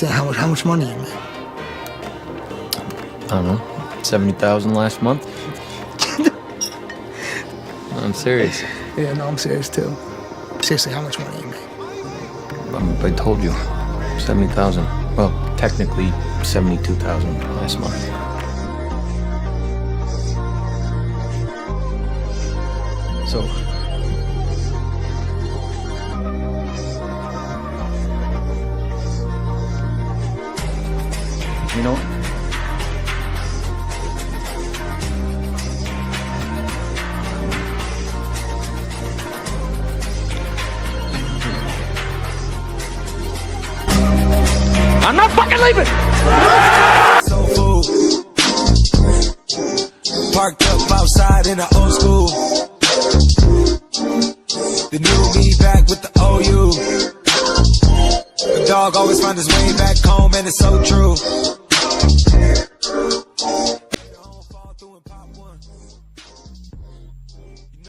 saying how much money you make. I don't know, 70,000 last month. I'm serious. Yeah, no, I'm serious too. Seriously, how much money you make? I told you, 70,000. Well, technically 72,000 last month. So, you know, I'm not fucking leaving! Soul food. Parked up outside in the old school. The new me back with the OU. The dog always finds his way back home, and it's so true.